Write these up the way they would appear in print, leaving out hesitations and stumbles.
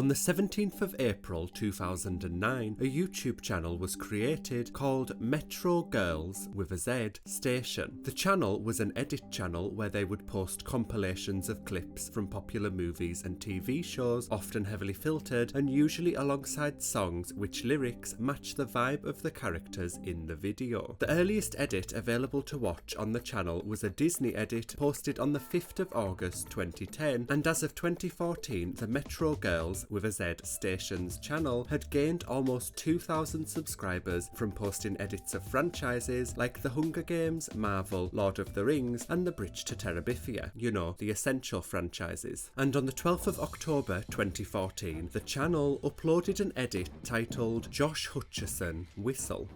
On the 17th of April 2009, a YouTube channel was created called Metro Girls with a Z Station. The channel was an edit channel where they would post compilations of clips from popular movies and TV shows, often heavily filtered and usually alongside songs which lyrics match the vibe of the characters in the video. The earliest edit available to watch on the channel was a Disney edit posted on the 5th of August 2010, and as of 2014 the Metro Girls with a Z Stations channel had gained almost 2,000 subscribers from posting edits of franchises like The Hunger Games, Marvel, Lord of the Rings and The Bridge to Terabithia, you know, the essential franchises. And on the 12th of October 2014, the channel uploaded an edit titled Josh Hutcherson Whistle.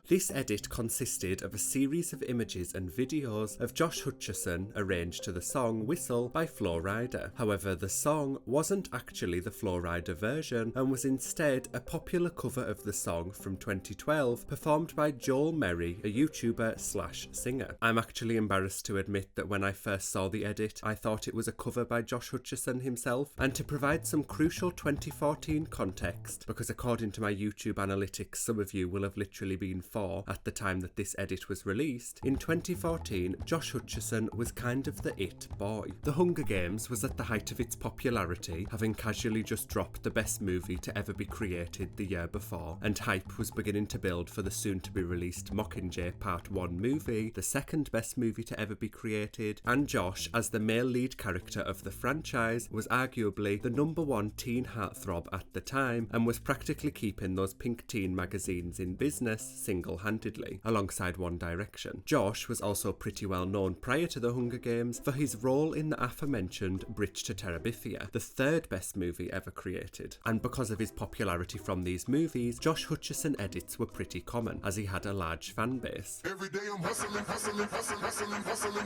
This edit consisted of a series of images and videos of Josh Hutcherson arranged to the song Whistle by Flo Rida. However, the song wasn't actually the Flo Rida version and was instead a popular cover of the song from 2012 performed by Joel Merry, a YouTuber/singer. I'm actually embarrassed to admit that when I first saw the edit, I thought it was a cover by Josh Hutcherson himself, and to provide some crucial 2014 context, because according to my YouTube analytics, some of you will have literally been 4 at the time that this edit was released, in 2014 Josh Hutcherson was kind of the it boy. The Hunger Games was at the height of its popularity, having casually just dropped the best movie to ever be created the year before, and hype was beginning to build for the soon to be released Mockingjay Part 1 movie, the second best movie to ever be created, and Josh, as the male lead character of the franchise, was arguably the #1 teen heartthrob at the time and was practically keeping those pink teen magazines in business single-handedly, alongside One Direction. Josh was also pretty well known prior to the Hunger Games for his role in the aforementioned Bridge to Terabithia, the third best movie ever created. And because of his popularity from these movies, Josh Hutcherson edits were pretty common, as he had a large fan base. Every day I'm hustling.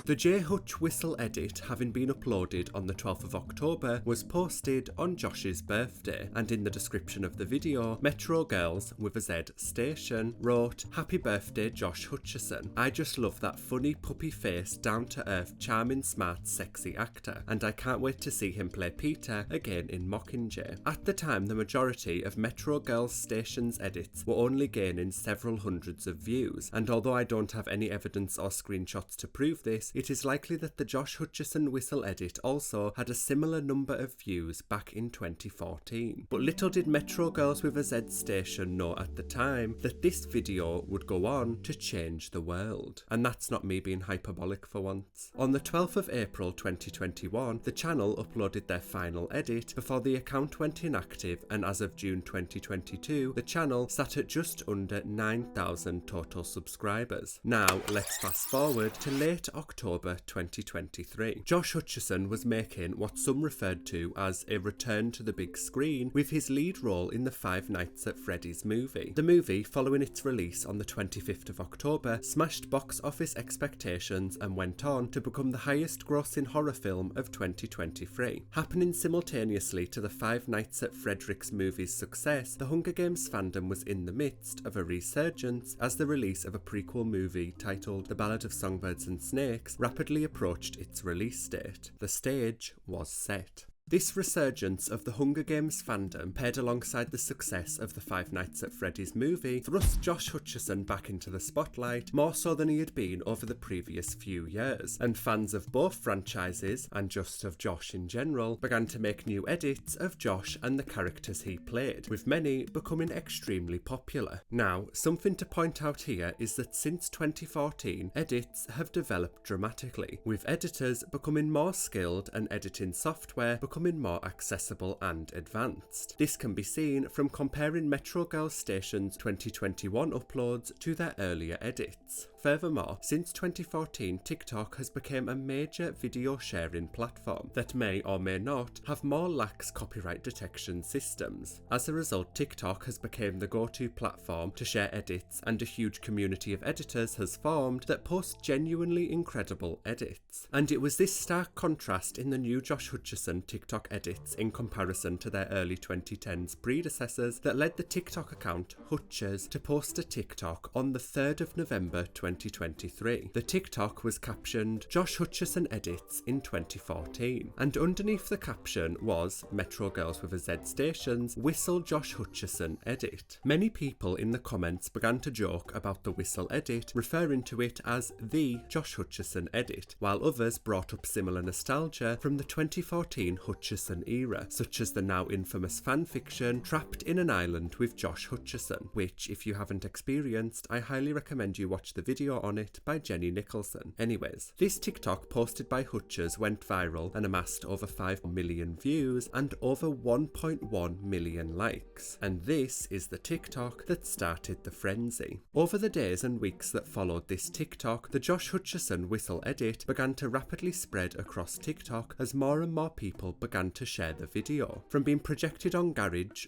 The J Hutch Whistle edit, having been uploaded on the 12th of October, was posted on Josh's birthday, and in the description of the video, Metro Girls with a Z Station wrote, "Happy birthday Josh Hutcherson. I just love that funny puppy face, down-to-earth, charming, smart, sexy actor, and I can't wait to see him play Peter again in Mockingjay." At the time, the majority of Metro Girls Station's edits were only gaining several hundreds of views, and although I don't have any evidence or screenshots to prove this, it is likely that the Josh Hutcherson Whistle edit also had a similar number of views back in 2014. But little did Metro Girls with a Z Station know at the time that this video would go on to change the world. And that's not me being hyperbolic for once. On the 12th of April 2021, the channel uploaded their final edit before the account went inactive, and as of June 2022, the channel sat at just under 9,000 total subscribers. Now, let's fast forward to late October 2023. Josh Hutcherson was making what some referred to as a return to the big screen with his lead role in the Five Nights at Freddy's movie. The movie, following its release on the 25th of October, smashed box office expectations and went on to become the highest grossing horror film of 2023. Happening simultaneously to the Five Nights at Freddy's movie's success, the Hunger Games fandom was in the midst of a resurgence as the release of a prequel movie titled The Ballad of Songbirds and Snakes rapidly approached its release date. The stage was set. This resurgence of the Hunger Games fandom, paired alongside the success of the Five Nights at Freddy's movie, thrust Josh Hutcherson back into the spotlight, more so than he had been over the previous few years, and fans of both franchises, and just of Josh in general, began to make new edits of Josh and the characters he played, with many becoming extremely popular. Now, something to point out here is that since 2014, edits have developed dramatically, with editors becoming more skilled and editing software becoming more accessible and advanced. This can be seen from comparing Metro Girls Station's 2021 uploads to their earlier edits. Furthermore, since 2014, TikTok has become a major video sharing platform that may or may not have more lax copyright detection systems. As a result, TikTok has become the go-to platform to share edits, and a huge community of editors has formed that post genuinely incredible edits. And it was this stark contrast in the new Josh Hutcherson TikTok TikTok edits in comparison to their early 2010s predecessors that led the TikTok account Hutcherson to post a TikTok on the 3rd of November 2023. The TikTok was captioned "Josh Hutcherson edits in 2014," and underneath the caption was Metro Girls with a Z Station's "Whistle Josh Hutcherson edit." Many people in the comments began to joke about the whistle edit, referring to it as the Josh Hutcherson edit, while others brought up similar nostalgia from the 2014 Hutcherson era, such as the now infamous fanfiction Trapped in an Island with Josh Hutcherson, which, if you haven't experienced, I highly recommend you watch the video on it by Jenny Nicholson. Anyways, this TikTok posted by Hutchers went viral and amassed over 5 million views and over 1.1 million likes. And this is the TikTok that started the frenzy. Over the days and weeks that followed this TikTok, the Josh Hutcherson whistle edit began to rapidly spread across TikTok as more and more people began to share the video. From being projected on garage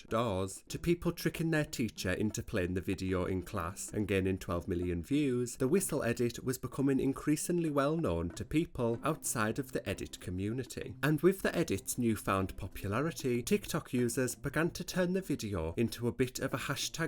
doors, to people tricking their teacher into playing the video in class and gaining 12 million views, the whistle edit was becoming increasingly well known to people outside of the edit community. And with the edit's newfound popularity, TikTok users began to turn the video into a bit of a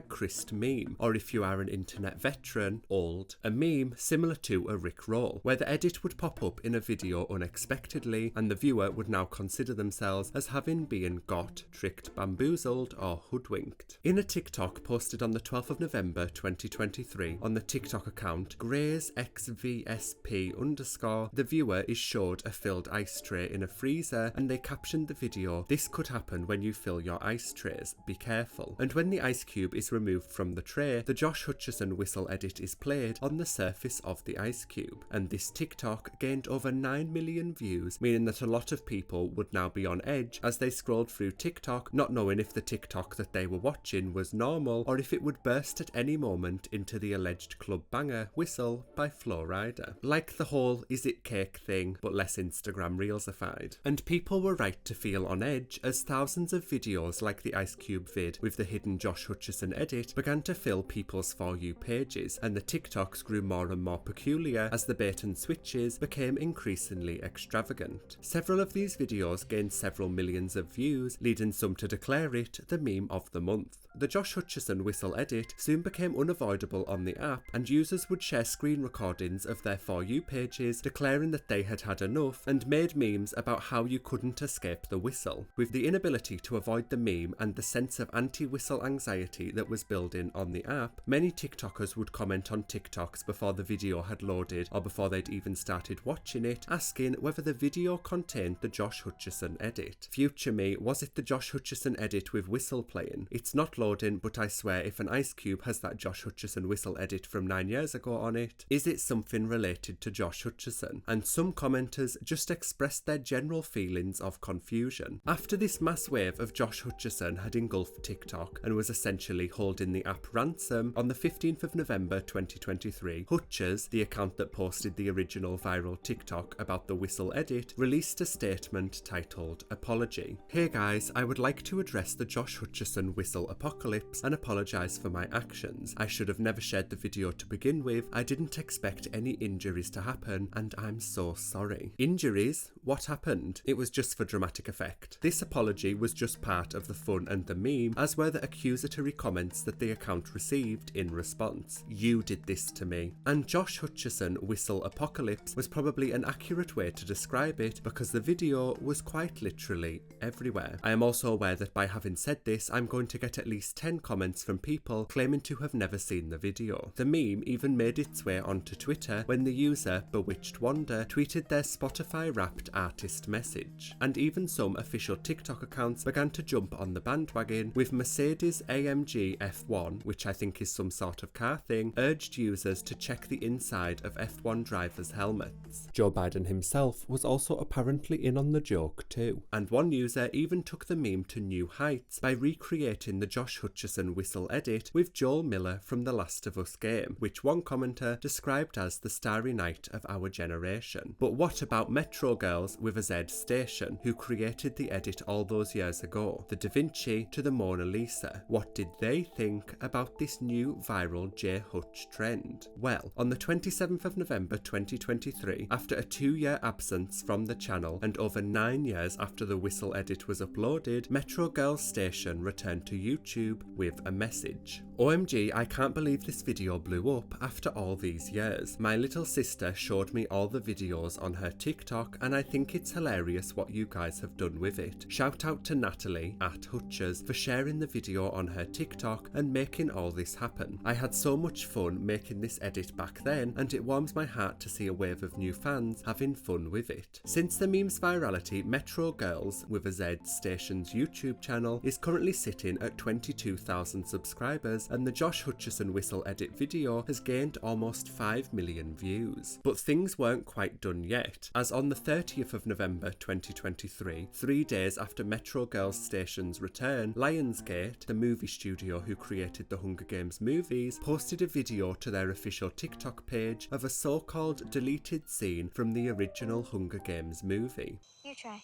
#Christ meme, or if you are an internet veteran, old, a meme similar to a Rickroll, where the edit would pop up in a video unexpectedly and the viewer would now consider themselves as having been got, tricked, bamboozled or hoodwinked. In a TikTok posted on the 12th of November 2023 on the TikTok account GraysXVSP_, the viewer is showed a filled ice tray in a freezer and they captioned the video, "This could happen when you fill your ice trays, be careful." And when the ice cube is removed from the tray, the Josh Hutcherson whistle edit is played on the surface of the ice cube. And this TikTok gained over 9 million views, meaning that a lot of people would now be on edge as they scrolled through TikTok, not knowing if the TikTok that they were watching was normal or if it would burst at any moment into the alleged club banger Whistle by Flo Rida. Like the whole "is it cake" thing, but less Instagram reelsified. And people were right to feel on edge as thousands of videos like the Ice Cube vid with the hidden Josh Hutcherson edit began to fill people's For You pages, and the TikToks grew more and more peculiar as the bait and switches became increasingly extravagant. Several of these videos gained several millions of views, leading some to declare it the meme of the month. The Josh Hutcherson whistle edit soon became unavoidable on the app, and users would share screen recordings of their For You pages declaring that they had had enough and made memes about how you couldn't escape the whistle. With the inability to avoid the meme and the sense of anti-whistle anxiety that was building on the app, many TikTokers would comment on TikToks before the video had loaded or before they'd even started watching it, asking whether the video contained the Josh Hutcherson edit. Future me, was it the Josh Hutcherson edit with whistle playing? It's not loading, but I swear if an ice cube has that Josh Hutcherson whistle edit from 9 years ago on it, is it something related to Josh Hutcherson? And some commenters just expressed their general feelings of confusion. After this mass wave of Josh Hutcherson had engulfed TikTok and was essentially holding the app ransom, on the 15th of November 2023, Hutchers, the account that posted the original viral TikTok about the whistle edit, released a statement titled "Apology." "Hey guys, I would like to address the Josh Hutcherson whistle apocalypse and apologise for my actions. I should have never shared the video to begin with. I didn't expect any injuries to happen and I'm so sorry." Injuries? What happened? It was just for dramatic effect. This apology was just part of the fun and the meme, as were the accusatory comments that the account received in response. "You did this to me." And Josh Hutcherson whistle apocalypse was probably an accurate way to describe it because the video was quite literally everywhere. I am also aware that by having said this, I'm going to get at least 10 comments from people claiming to have never seen the video. The meme even made its way onto Twitter when the user Bewitched Wonder tweeted their Spotify Wrapped artist message. And even some official TikTok accounts began to jump on the bandwagon, with Mercedes AMG F1, which I think is some sort of car thing, urged users to check the inside of F1 drivers' helmets. Joe Biden himself was also apparently in on the joke too. And one user even took the meme to new heights by recreating the Josh Hutcherson whistle edit with Joel Miller from The Last of Us game, which one commenter described as the Starry Night of our generation. But what about Metro Girls with a Z Station, who created the edit all those years ago, the Da Vinci to the Mona Lisa? What did they think about this new viral J Hutch trend? Well, on the 27th of November 2023, after a 2-year absence from the channel, and over 9 years after the whistle edit was uploaded, Metro Girls Station returned to YouTube with a message. OMG, I can't believe this video blew up after all these years. My little sister showed me all the videos on her TikTok and I think it's hilarious what you guys have done with it. Shout out to Natalie at Hutcherson for sharing the video on her TikTok and making all this happen. I had so much fun making this edit back then and it warms my heart to see a wave of new fans having fun with it. Since the meme's virality, Metro Girls with a Z Station's YouTube channel is currently sitting at 22,000 subscribers and the Josh Hutcherson whistle edit video has gained almost 5 million views. But things weren't quite done yet, as on the 30th of November 2023, 3 days after Metro Girls Station's return, Lionsgate, the movie studio who created the Hunger Games movies, posted a video to their official TikTok page of a so-called deleted scene from the original Hunger Games movie. You try.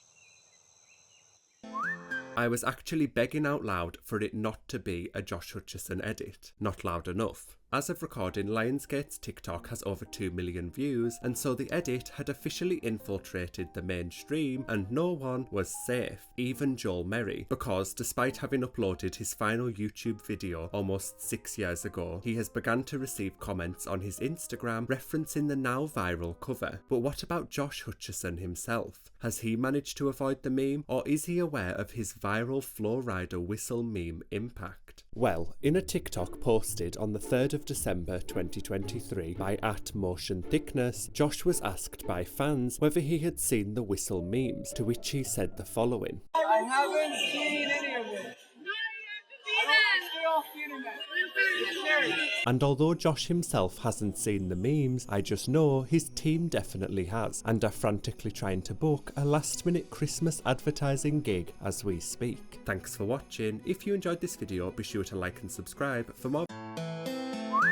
I was actually begging out loud for it not to be a Josh Hutcherson edit. Not loud enough. As of recording, Lionsgate's TikTok has over 2 million views, and so the edit had officially infiltrated the mainstream and no one was safe, even Joel Merry, because despite having uploaded his final YouTube video almost 6 years ago, he has begun to receive comments on his Instagram referencing the now viral cover. But what about Josh Hutcherson himself? Has he managed to avoid the meme, or is he aware of his viral Flow Rider whistle meme impact? Well, in a TikTok posted on the 3rd of December 2023 by @MotionThickness, Josh was asked by fans whether he had seen the whistle memes, to which he said the following. I haven't seen any of it. Stay off the internet. And although Josh himself hasn't seen the memes, I just know his team definitely has, and are frantically trying to book a last-minute Christmas advertising gig as we speak. Thanks for watching. If you enjoyed this video, be sure to like and subscribe for more.